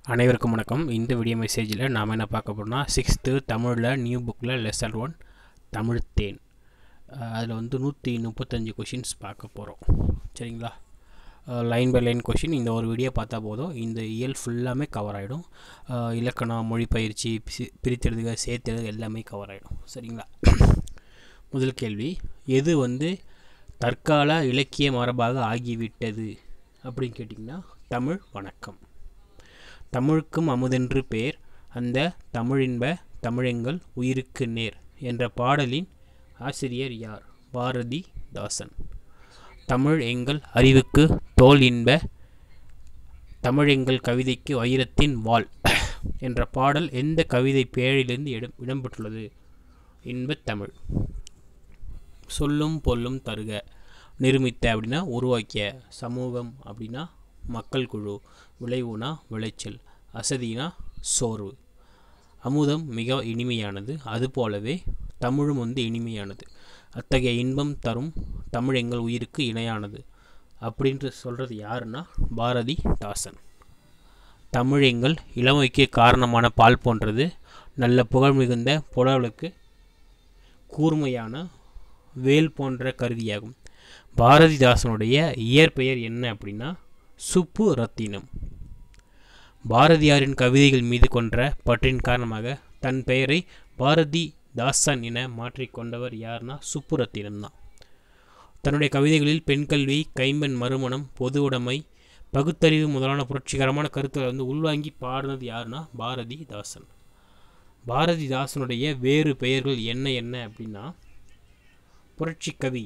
அனைவருக்கும் வணக்கம். இந்த வீடியோ மெசேஜில் நாம் என்ன பார்க்க போகிறோம்னா 6th தமிழில் நியூ புக்கில் லெசன் 1 தமிழ் தேன். அதில் 135 கொஷின்ஸ் பார்க்க போகிறோம். சரிங்களா? Line by line question. இந்த ஒரு வீடியோ பார்த்தா போதும், இந்த இயல் ஃபுல்லாமே கவர் ஆகிடும். இலக்கணம், மொழிப்பயிற்சி, பிரித்தெழுதுக, சேர்த்தெழுதுக எல்லாமே கவர் ஆகிடும். சரிங்களா? முதல் கேள்வி, எது தற்கால இலக்கிய மரபாக ஆகிவிட்டது அப்படின்னு கேட்டிங்கன்னா தமிழ் வணக்கம். தமிழுக்கும் அமுதென்று பேர், அந்த தமிழின்ப தமிழெங்கள் உயிருக்கு நேர் என்ற பாடலின் ஆசிரியர் யார்? பாரதிதாசன். தமிழ் எங்கள் அறிவுக்கு தோல் இன்ப தமிழெங்கள் கவிதைக்கு வைரத்தின் வாள் என்ற பாடல் எந்த கவிதை பேழிலிருந்து இடம்பெற்றுள்ளது? இன்பத் தமிழ். சொல்லும் பொல்லும் தருக. நிருமித்த அப்படின்னா உருவாக்கிய. சமூகம் அப்படின்னா மக்கள் குழு. விளைவுனா விளைச்சல். அசதினா சோர்வு. அமுதம் மிக இனிமையானது, அதுபோலவே தமிழும் இனிமையானது. அத்தகைய இன்பம் தரும் தமிழ் எங்கள் உயிருக்கு இணையானது அப்படின்ட்டு சொல்கிறது யாருன்னா பாரதிதாசன். தமிழ் எங்கள் இளமைக்கு காரணமான பால் போன்றது, நல்ல புகழ் மிகுந்த புலவர்களுக்கு கூர்மையான வேல் போன்ற கருவியாகும். பாரதிதாசனுடைய இயற்பெயர் என்ன அப்படின்னா சுப்பு ரத்தினம். பாரதியாரின் கவிதைகள் மீது கொன்ற பற்றின் காரணமாக தன் பெயரை பாரதிதாசன் என மாற்றிக்கொண்டவர் யார்னா சுப்புரத்தினம் தான். தன்னுடைய கவிதைகளில் பெண்கல்வி, கைம்பெண் மறுமணம், பொது உடைமை, பகுத்தறிவு முதலான புரட்சிகரமான கருத்துக்களை உள்வாங்கி பாடினது யாருன்னா பாரதிதாசன். பாரதிதாசனுடைய வேறு பெயர்கள் என்ன அப்படின்னா புரட்சி கவி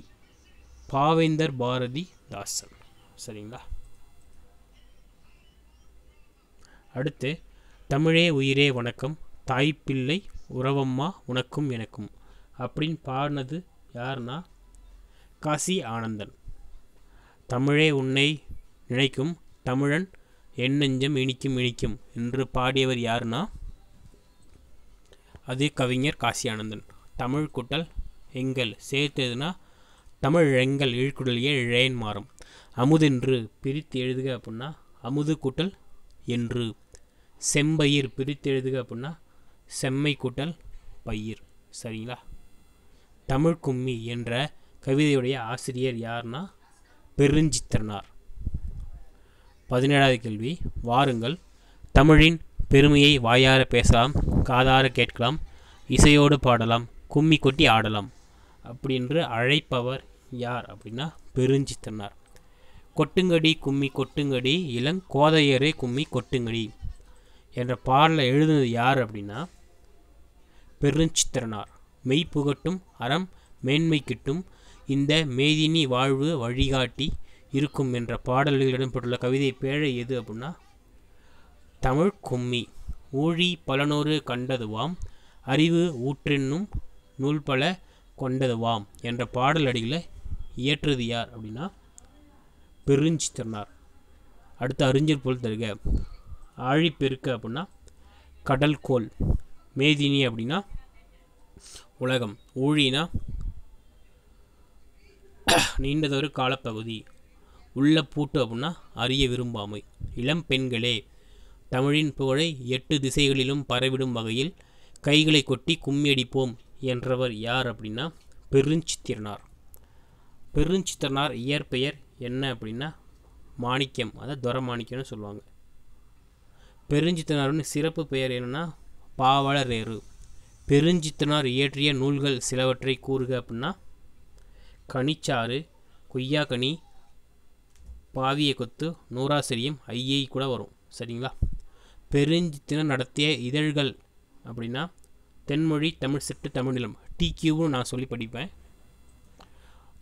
பாவேந்தர் பாரதிதாசன். சரிங்களா? அடுத்து, தமிழே உயிரே வணக்கம், தாய்ப்பிள்ளை உறவம்மா உனக்கும் எனக்கும் அப்படின்னு பாடினது யாருன்னா காசி ஆனந்தன். தமிழே உன்னை நினைக்கும் தமிழன் என் நெஞ்சம் இனிக்கும் இனிக்கும் என்று பாடியவர் யாருன்னா அது கவிஞர் காசி ஆனந்தன். தமிழ் கூட்டல் எங்கள் சேர்த்ததுன்னா தமிழ் எங்கள் இழுக்குடலிய இழையன் மாறும். அமுதென்று பிரித்து எழுதுக அப்படின்னா அமுது கூட்டல் என்று. செம்பயிர் பிரித்து எழுதுக அப்படின்னா செம்மை கூட்டல் பயிர். சரிங்களா? தமிழ் கும்மி என்ற கவிதையுடைய ஆசிரியர் யார்னா பெருஞ்சித்திரனார். 17வது கேள்வி, வாருங்கள் தமிழின் பெருமையை வாயார பேசலாம், காதார கேட்கலாம், இசையோடு பாடலாம், கும்மி கொட்டி ஆடலாம் அப்படின்று அழைப்பவர் யார் அப்படின்னா பெருஞ்சித்திரனார். கொட்டுங்கடி கும்மி கொட்டுங்கடி இளங்கோதையரே கும்மி கொட்டுங்கடி என்ற பாடலை எழுதுனது யார் அப்படின்னா பெருஞ்சித்திரனார். மெய்ப்புகட்டும் அறம் மேன்மை கிட்டும் இந்த மேதினி வாழ்வு வழிகாட்டி இருக்கும் என்ற பாடல்களில் இடம்பெற்றுள்ள கவிதை பேழை எது அப்படின்னா தமிழ் கும்மி. ஊழி பலனொரு கண்டதுவாம், அறிவு ஊற்றென்னும் நூல்பல கொண்டதுவாம் என்ற பாடல் அடிகளை இயற்றுவது யார் அப்படின்னா பெருஞ்சித்திரனார். அடுத்து, அறிஞர் பொருள் தருக. ஆழிப்பெருக்கு அப்படின்னா கடல் கோள். மேதினி அப்படின்னா உலகம். ஊழினா நீண்டதொரு காலப்பகுதி. உள்ள பூட்டு அப்படின்னா அறிய விரும்பாமை. இளம் பெண்களே தமிழின் புகழை 8 திசைகளிலும் பரவிடும் வகையில் கைகளை கொட்டி கும்மியடிப்போம் என்றவர் யார் அப்படின்னா பெருஞ்சித்திரனார். பெருஞ்சித்திரனார் இயற்பெயர் என்ன அப்படின்னா மாணிக்கம், அதாவது துரமாணிக்கம்னு சொல்லுவாங்க. பெருஞ்சித்திரனாரின் சிறப்பு பெயர் என்னன்னா பாவலரேறு. பெருஞ்சித்திரனார் இயற்றிய நூல்கள் சிலவற்றை கூறுக அப்படின்னா கனிச்சாறு, கொய்யாக்கனி, பாவிய கொத்து, நூறாசிரியம், ஐயை கூட வரும். சரிங்களா? பெருஞ்சித்திரனார் நடத்திய இதழ்கள் அப்படின்னா தென்மொழி, தமிழ் சிட்டு, தமிழ்நிலம், டிக்யூவும் நான் சொல்லி படிப்பேன்.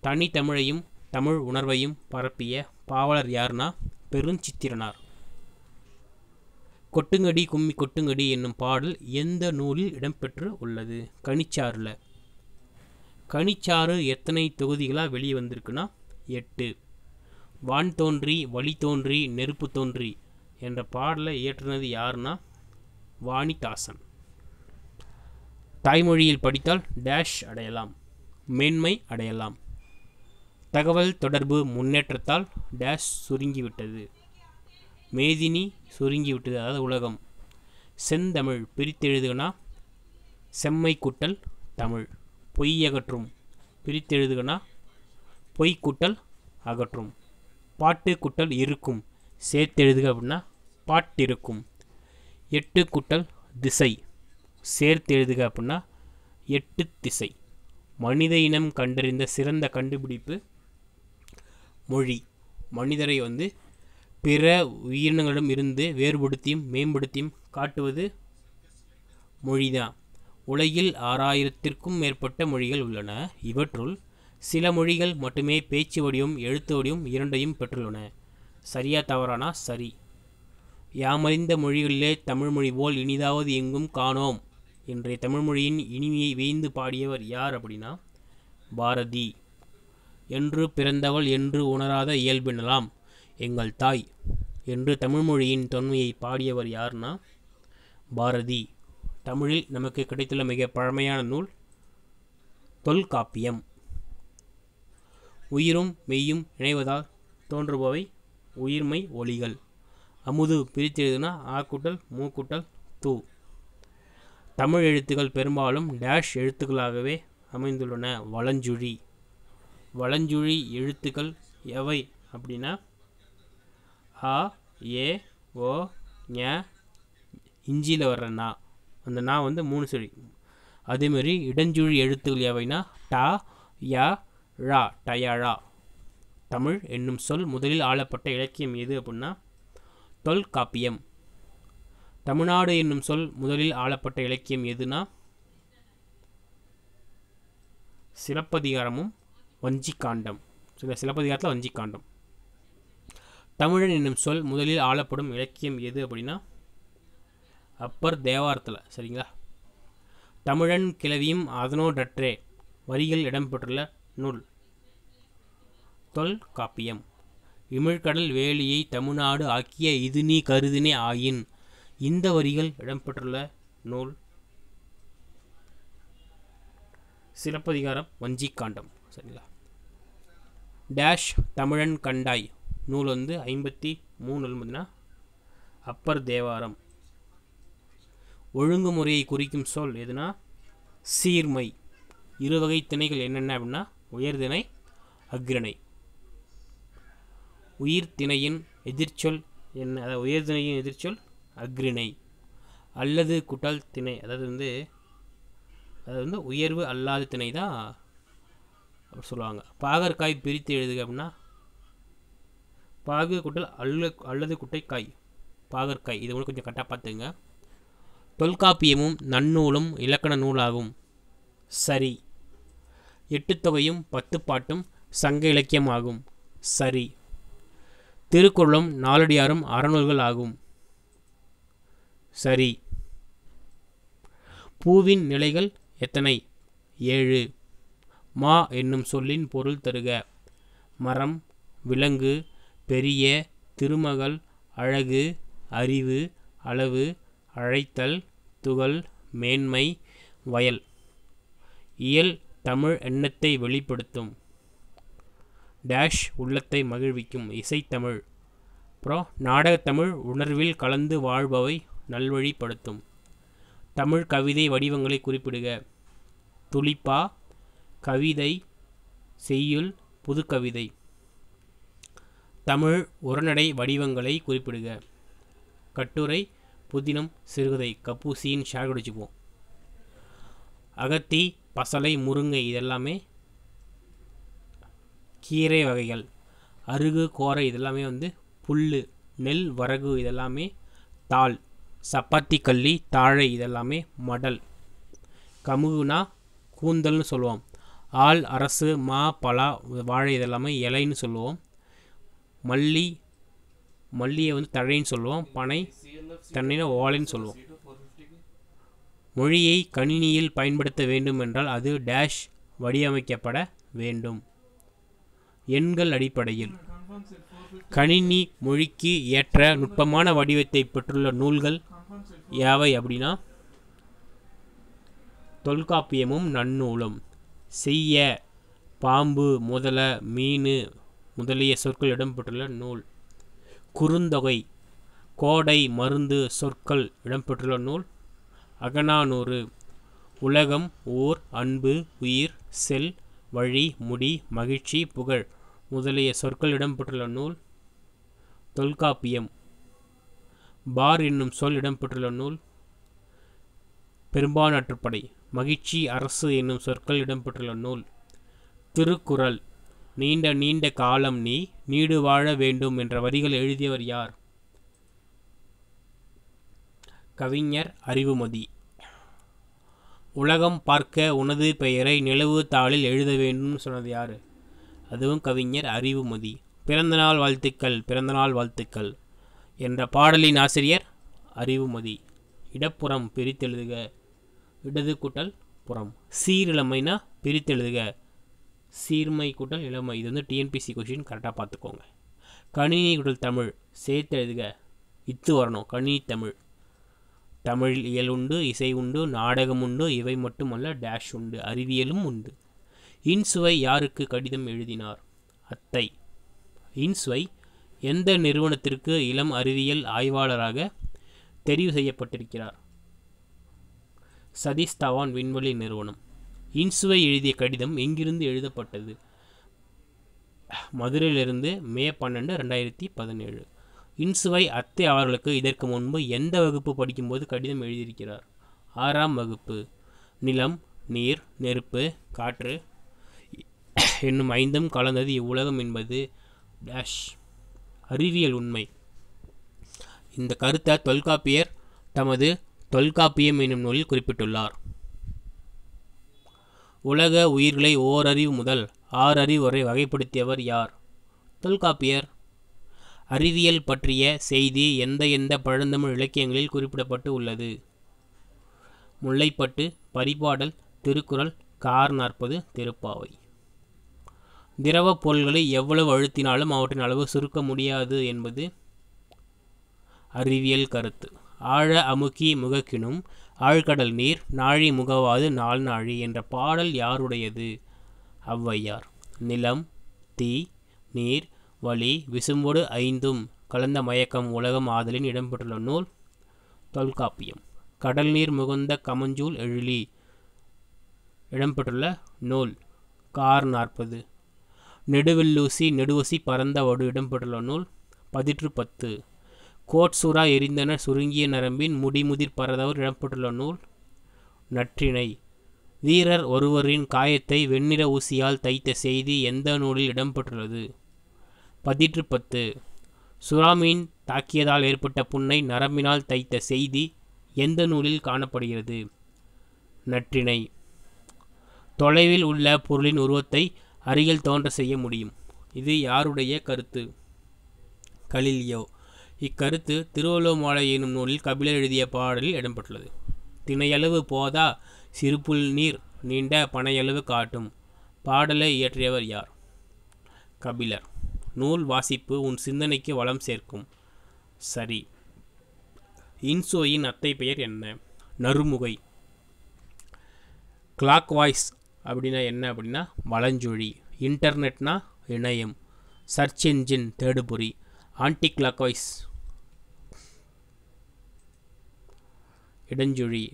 தனி தமிழையும் தமிழ் உணர்வையும் பரப்பிய பாவலர் யாருன்னா பெருஞ்சித்திரனார். கொட்டுங்கடி கும்மி கொட்டுங்கடி என்னும் பாடல் எந்த நூலில் இடம்பெற்று உள்ளது? கனிச்சாறுல. கனிச்சாறு எத்தனை தொகுதிகளாக வெளியே வந்திருக்குன்னா 8. வான் தோன்றி வழி தோன்றி நெருப்பு தோன்றி என்ற பாடலை இயற்றுனது யாருன்னா வாணிதாசன். தாய்மொழியில் படித்தால் டேஷ் அடையலாம், மேன்மை அடையலாம். தகவல் தொடர்பு முன்னேற்றத்தால் டேஷ் சுருங்கிவிட்டது, மேதினி சுருங்கி விட்டது, அதாவது உலகம். செந்தமிழ் பிரித்தெழுதுகனா செம்மை கூட்டல் தமிழ். பொய்யகற்றும் பிரித்தெழுதுகனா பொய் கூட்டல் அகற்றும். பாட்டு கூட்டல் இருக்கும் சேர்த்தெழுதுக அப்படின்னா பாட்டிருக்கும். எட்டு கூட்டல் திசை சேர்த்தெழுதுக அப்படின்னா எட்டு திசை. மனித இனம் கண்டறிந்த சிறந்த கண்டுபிடிப்பு மொழி. மனிதரை பிற உயிரினங்களிடம் இருந்து வேறுபடுத்தியும் மேம்படுத்தியும் காட்டுவது மொழிதான். உலகில் 6000த்திற்கும் மேற்பட்ட மொழிகள் உள்ளன. இவற்றுள் சில மொழிகள் மட்டுமே பேச்சு வடிவம் எழுத்து வடிவம் இரண்டையும் பெற்றுள்ளன. சரியா தவறானா? சரி. யாமறிந்த மொழிகளிலே தமிழ்மொழி போல் இனிதாவது எங்கும் காணோம். இன்றைய தமிழ்மொழியின் இனிமையை வேய்ந்து பாடியவர் யார் அப்படின்னா பாரதி. என்று பிறந்தவள் என்று உணராத இயல்பினலாம் எங்கள் தாய் என்று தமிழ்மொழியின் தொன்மையை பாடியவர் யார்னா பாரதி. தமிழில் நமக்கு கிடைத்துள்ள மிக பழமையான நூல் தொல்காப்பியம். உயிரும் மெய்யும் இணைவதால் தோன்றுபவை உயிர்மை ஒலிகள். அமுது பிரித்தெழுதுனா ஆ கூட்டல் மூ கூட்டல் தூ. தமிழ் எழுத்துக்கள் பெரும்பாலும் டேஷ் எழுத்துக்களாகவே அமைந்துள்ளன. வலஞ்சுழி. வலஞ்சுழி எழுத்துக்கள் எவை அப்படின்னா ஆ ஏ ஓ ஞ இஞ்சியில் வர்ற நா, அந்த நா 3 சுழி. அதேமாரி இடஞ்சுழி எழுத்துக்கள் எவைனா டா யா ழா டயாழா. தமிழ் என்னும் சொல் முதலில் ஆளப்பட்ட இலக்கியம் எது அப்படின்னா தொல்காப்பியம். தமிழ்நாடு என்னும் சொல் முதலில் ஆளப்பட்ட இலக்கியம் எதுனா சிலப்பதிகாரமும் வஞ்சிக்காண்டம். சிலப்பதிகாரத்தில் வஞ்சிக்காண்டம். தமிழன் என்னும் சொல் முதலில் ஆளப்படும் இலக்கியம் எது அப்படின்னா அப்பர் தேவாரத்தில். சரிங்களா? தமிழன் கிளவியும் அதனோடற்றே வரிகள் இடம்பெற்றுள்ள நூல் தொல்காப்பியம். இமிழ்கடல் வேலியை தமிழ்நாடு ஆக்கிய இது நீ கருதினே ஆயின். இந்த வரிகள் இடம்பெற்றுள்ள நூல் சிலப்பதிகாரம் வஞ்சிக்காண்டம். சரிங்களா? டேஷ் தமிழன் கண்டாய் நூல் 53 அப்பர் தேவாரம். ஒழுங்குமுறையை குறிக்கும் சொல் எதுனா சீர்மை. இருவகை திணைகள் என்னென்ன அப்படின்னா உயர்திணை அக்ரிணை. உயிர்த்திணையின் எதிர்ச்சொல் என்ன? அதாவது உயர்திணையின் எதிர்ச்சொல் அக்ரிணை. அல்லது குட்டல் திணை, அதாவது உயர்வு அல்லாத திணை தான் அப்படி சொல்லுவாங்க. பாகற்காய் பிரித்து எழுதுக அப்படின்னா பாகு குட்டல் அல்லது குட்டைக்காய் பாகற்காய். இது கூட கொஞ்சம் கரெக்டாக பார்த்துங்க. தொல்காப்பியமும் நன்னூலும் இலக்கண நூலாகும். சரி. 8 தொகையும் 10 பாட்டும் சங்க இலக்கியம் ஆகும். சரி. திருக்குறளும் நாலடியாரும் அறநூல்கள் ஆகும். சரி. பூவின் நிலைகள் எத்தனை? 7. மா என்னும் சொல்லின் பொருள் தருக. மரம், விலங்கு, பெரிய, திருமகள், அழகு, அறிவு, அளவு, அழைத்தல், துகள், மேன்மை, வயல். இயல் தமிழ் எண்ணத்தை வெளிப்படுத்தும். டேஷ் உள்ளத்தை மகிழ்விக்கும். இசைத்தமிழ். அப்புறம் நாடகத்தமிழ் உணர்வில் கலந்து வாழ்பவை நல்வழிப்படுத்தும். தமிழ் கவிதை வடிவங்களை குறிப்பிடுக. துளிப்பா, கவிதை, செய்யுள், புதுக்கவிதை. தமிழ் உரைநடை வடிவங்களை குறிப்பிடுக. கட்டுரை, புதினம், சிறுகதை. கப்பூசியின் ஷேர் குடிச்சுப்போம். அகத்தி, பசலை, முருங்கை இதெல்லாமே கீரை வகைகள். அருகு, கோரை இதெல்லாமே புல். நெல், வரகு இதெல்லாமே தாள். சப்பாத்தி, கள்ளி, தாழை இதெல்லாமே மடல். கமுகுனா கூந்தல்னு சொல்லுவோம். ஆள், அரசு, மா, பலா, வாழை இதெல்லாமே இலைன்னு சொல்லுவோம். மல்லியை தழைன்னு சொல்லுவோம். பனை தண்ணினா ஓலைன்னு சொல்லுவோம். மொழியை கணினியில் பயன்படுத்த வேண்டும் என்றால் அது டேஷ் வடிவமைக்கப்பட வேண்டும். எண்கள் அடிப்படையில். கணினி மொழிக்கு ஏற்ற நுட்பமான வடிவத்தை பெற்றுள்ள நூல்கள் யாவை அப்படின்னா தொல்காப்பியமும் நன்னூலும். செய்ய, பாம்பு, முதல, மீன் முதலிய சொற்கள் இடம்பெற்றுள்ள நூல் குறுந்தொகை. கோடை மருந்து சொற்கள் இடம்பெற்றுள்ள நூல் அகநானூறு. உலகம், ஊர், அன்பு, உயிர், செல், வழி, முடி, மகிழ்ச்சி, புகழ் முதலிய சொற்கள் இடம்பெற்றுள்ள நூல் தொல்காப்பியம். பார் என்னும் சொல் இடம்பெற்றுள்ள நூல் பெரும்பானாற்றுப்படை. மகிழ்ச்சி, அரசு என்னும் சொற்கள் இடம்பெற்றுள்ள நூல் திருக்குறள். நீண்ட நீண்ட காலம் நீ நீடு வாழ வேண்டும் என்ற வரிகள் எழுதியவர் யார்? கவிஞர் அறிவுமதி. உலகம் பார்க்க உனது பெயரை நிலவு தாளில் எழுத வேண்டும் சொன்னது யார்? அதுவும் கவிஞர் அறிவுமதி. பிறந்தநாள் வாழ்த்துக்கள் பிறந்தநாள் வாழ்த்துக்கள் என்ற பாடலின் ஆசிரியர் அறிவுமதி. இடப்புறம் பிரித்தெழுதுக. இடது கூட்டல் புறம். சீரிழமைனா பிரித்தெழுதுக. சீர்மை கூட்டல் இளமை. இது வந்து டிஎன்பிசி கொஷின், கரெக்டாக பார்த்துக்கோங்க. கணினி கூட்டல் தமிழ் சேர்த்தெழுதுக. இத்து வரணும். கணினி தமிழ். தமிழில் இயல் உண்டு, இசை உண்டு, நாடகம் உண்டு, இவை மட்டுமல்ல டேஷ் உண்டு, அறிவியலும் உண்டு. இன்சுவை யாருக்கு கடிதம் எழுதினார்? அத்தை. இன்சுவை எந்த நிறுவனத்திற்கு இளம் அறிவியல் ஆய்வாளராக தெரிவு செய்யப்பட்டிருக்கிறார்? சதீஷ் தவான் விண்வெளி நிறுவனம். இன்சுவை எழுதிய கடிதம் எங்கிருந்து எழுதப்பட்டது? மதுரையிலிருந்து மே 12, 2017. இன்சுவை அத்தை அவர்களுக்கு இதற்கு முன்பு எந்த வகுப்பு படிக்கும்போது கடிதம் எழுதியிருக்கிறார்? 6ஆம் வகுப்பு. நிலம், நீர், நெருப்பு, காற்று என்னும் 5ம் கலந்தது இவ்வுலகம் என்பது டேஷ் அறிவியல் உண்மை. இந்த கருத்தை தொல்காப்பியர் தமது தொல்காப்பியம் என்னும் நூலில் குறிப்பிட்டுள்ளார். உலக உயிர்களை ஓரறிவு முதல் 6 அறிவு வரை வகைப்படுத்தியவர் யார்? தொல்காப்பியர். அறிவியல் பற்றிய செய்தி எந்த எந்த பழந்தமிழ் இலக்கியங்களில் குறிப்பிடப்பட்டு உள்ளது? முல்லைப்பட்டு, பரிபாடல், திருக்குறள், கார் 40, திருப்பாவை. திரவ பொருள்களை எவ்வளவு அழுத்தினாலும் அவற்றின் அளவு சுருக்க முடியாது என்பது அறிவியல் கருத்து. ஆழ அமுக்கி முகக்கினும் ஆழ்கடல் நீர் நாழி முகவாது நாள் நாழி என்ற பாடல் யாருடையது? ஔவையார். நிலம், தீ, நீர், வளி, விசும்போடு 5ம் கலந்த மயக்கம் உலகம் ஆதலின் இடம்பெற்றுள்ள நூல் தொல்காப்பியம். கடல் நீர் முகுந்த கமஞ்சூல் எழிலி இடம்பெற்றுள்ள நூல் கார் 40. நெடுவில்லூசி நெடுவசி பரந்த வடு இடம்பெற்றுள்ள நூல் பதிற்று 10. கோட்சுறா எரிந்தன சுருங்கிய நரம்பின் முடிமுதிர் பரதவர் இடம்பெற்றுள்ள நூல் நற்றிணை. வீரர் ஒருவரின் காயத்தை வெண்ணிற ஊசியால் தைத்த செய்தி எந்த நூலில் இடம்பெற்றுள்ளது? பதிற்று 10. சுறாமீன் தாக்கியதால் ஏற்பட்ட புண்ணை நரம்பினால் தைத்த செய்தி எந்த நூலில் காணப்படுகிறது? நற்றிணை. தொலைவில் உள்ள பொருளின் உருவத்தை அருகில் தோன்ற செய்ய முடியும். இது யாருடைய கருத்து? கலீலியோ. இக்கருத்து திருவள்ளுவமாலை எனும் நூலில் கபிலர் எழுதிய பாடலில் இடம்பெற்றுள்ளது. திணையளவு போதா சிறுபுல் நீர் நீண்ட பனையளவு காட்டும் பாடலை இயற்றியவர் யார்? கபிலர். நூல் வாசிப்பு உன் சிந்தனைக்கு வளம் சேர்க்கும். சரி. இன்சுவையின் அத்தை பெயர் என்ன? நறுமுகை. கிளாக் வாய்ஸ் அப்படின்னா என்ன அப்படின்னா வலஞ்சுழி. இன்டர்நெட்னா இணையம். சர்ச் என்ஜின் தேடுபொறி. ஆன்டி கிளாக் வாய்ஸ் இடஞ்சுழி.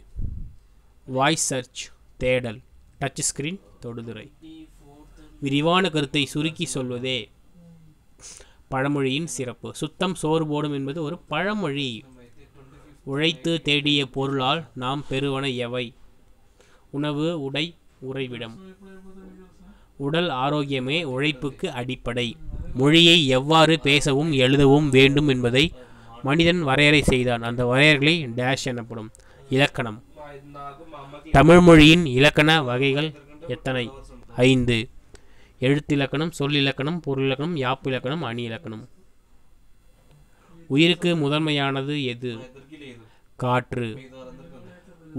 வாய்ஸ் சர்ச் தேடல். டச் ஸ்கிரீன் தொடுதிரை. விரிவான கருத்தை சுருக்கி சொல்வதே பழமொழியின் சிறப்பு. சுத்தம் சோறு போடும் என்பது ஒரு பழமொழி. உழைத்து தேடிய பொருளால் நாம் பெறுவன எவை? உணவு, உடை, உறைவிடம். உடல் ஆரோக்கியமே உழைப்புக்கு அடிப்படை. மொழியை எவ்வாறு பேசவும் எழுதவும் வேண்டும் என்பதை மனிதன் வரையறை செய்தான். அந்த வரையறைகளை டேஷ் எனப்படும். இலக்கணம். தமிழ் மொழியின் இலக்கண வகைகள் எத்தனை? 5. எழுத்திலக்கணம், சொல்லிலக்கணம், பொருளிலக்கணம், யாப்பிலக்கணம், அணி இலக்கணம். உயிருக்கு முதன்மையானது எது? காற்று.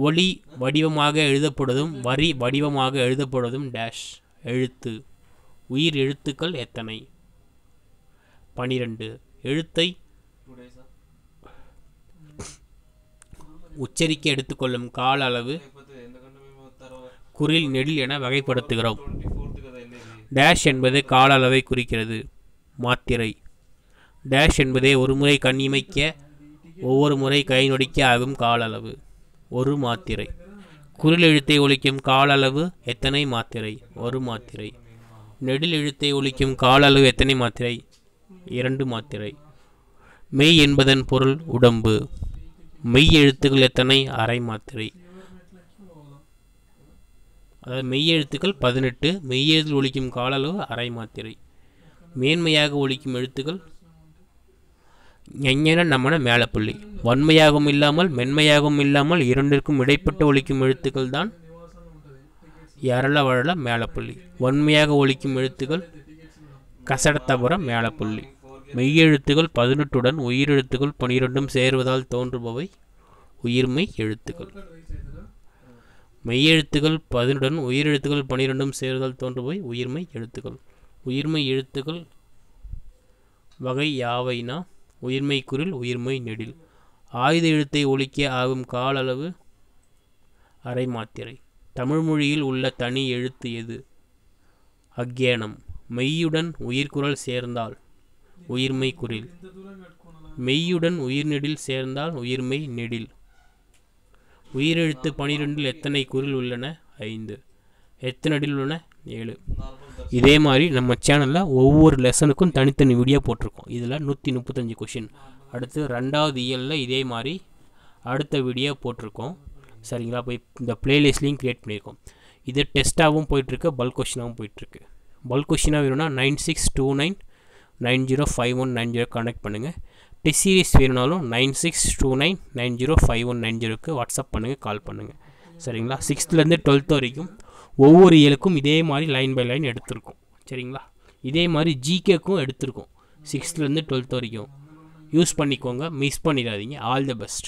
ஒளி வடிவமாக எழுதப்படுவதும் வரி வடிவமாக எழுதப்படுவதும் டேஷ் எழுத்து. உயிர் எழுத்துக்கள் எத்தனை? 12. எழுத்தை உச்சரிக்க எடுத்துக்கொள்ளும் கால அளவு குறில் நெடில் என வகைப்படுத்துகிறோம். டேஷ் என்பது கால அளவை குறிக்கிறது. மாத்திரை. டேஷ் என்பதே ஒருமுறை கண் இமைக்க ஒவ்வொரு முறை கை நொடிக்க ஆகும் கால அளவு 1 மாத்திரை. குரில் எழுத்தை ஒலிக்கும் கால அளவு எத்தனை மாத்திரை? 1 மாத்திரை. நெடில் எழுத்தை ஒலிக்கும் கால அளவு எத்தனை மாத்திரை? 2 மாத்திரை. மெய் என்பதன் பொருள் உடம்பு. மெய் எழுத்துக்கள் எத்தனை? அரை மாத்திரை. அதாவது மெய் எழுத்துக்கள் 18. மெய் எழுத்தில் ஒலிக்கும் கால அளவு அரை மாத்திரை. மேன்மையாக ஒலிக்கும் எழுத்துக்கள் ஞஞன நம்மன மேலப்புள்ளி. வன்மையாகவும் இல்லாமல் மென்மையாகவும் இல்லாமல் இரண்டிற்கும் இடைப்பட்ட ஒலிக்கும் எழுத்துக்கள் தான் யரள வழல மேலப்புள்ளி. வன்மையாக ஒலிக்கும் எழுத்துக்கள் கசடத்தபுர மேலப்புள்ளி. மெய்யெழுத்துக்கள் 18உடன் உயிரெழுத்துக்கள் 12 சேர்வதால் தோன்றுபவை உயிர்மெய் எழுத்துக்கள். மெய்யெழுத்துக்கள் 18உடன் உயிரெழுத்துக்கள் 12 சேர்வதால் தோன்றுபவை உயிர்மெய் எழுத்துக்கள். உயிர்மெய் எழுத்துக்கள் வகை யாவைனா உயிர்மெய் குரில், உயிர்மெய் நெடில். ஆயுத எழுத்தை ஒலிக்க ஆகும் கால அளவு அரை மாத்திரை. தமிழ் மொழியில் உள்ள தனி எழுத்து எது? அக்ஞானம். மெய்யுடன் உயிர்குரல் சேர்ந்தால் உயிர்மெய் குரில். மெய்யுடன் உயிர்நெடில் சேர்ந்தால் உயிர்மெய் நெடில். உயிரெழுத்து 12 எத்தனை குரில் உள்ளன? 5. எத்தனை நெடில் உள்ளன? 7. இதே மாதிரி நம்ம சேனலில் ஒவ்வொரு லெசனுக்கும் தனித்தனி வீடியோ போட்டிருக்கோம். இதில் 135 கொஷின். அடுத்து 2வது இயலில் இதே மாதிரி அடுத்த வீடியோ போட்டிருக்கோம். சரிங்களா? போய் இந்த பிளேலிஸ்ட்லேயும் க்ரியேட் பண்ணியிருக்கோம். இது டெஸ்ட்டாகவும் போயிட்டுருக்கு, பல்க் கொஷினாகவும் போயிட்டுருக்கு. பல்க் கொஷினாக வேணும்னா 9629905190 கான்டாக்ட் பண்ணுங்கள். டெஸ்ட் சீரிஸ் வேணுனாலும் 9629905190க்கு வாட்ஸ்அப் பண்ணுங்கள், கால் பண்ணுங்கள். சரிங்களா? 6th-லேருந்து 12th வரைக்கும் ஒவ்வொரு இயலுக்கும் இதே மாதிரி லைன் பை லைன் எடுத்திருக்கோம். சரிங்களா? இதே மாதிரி ஜிகேக்கும் எடுத்திருக்கோம் 6th-லேருந்து 12th வரைக்கும். யூஸ் பண்ணிக்கோங்க, மிஸ் பண்ணிடாதீங்க. All the best.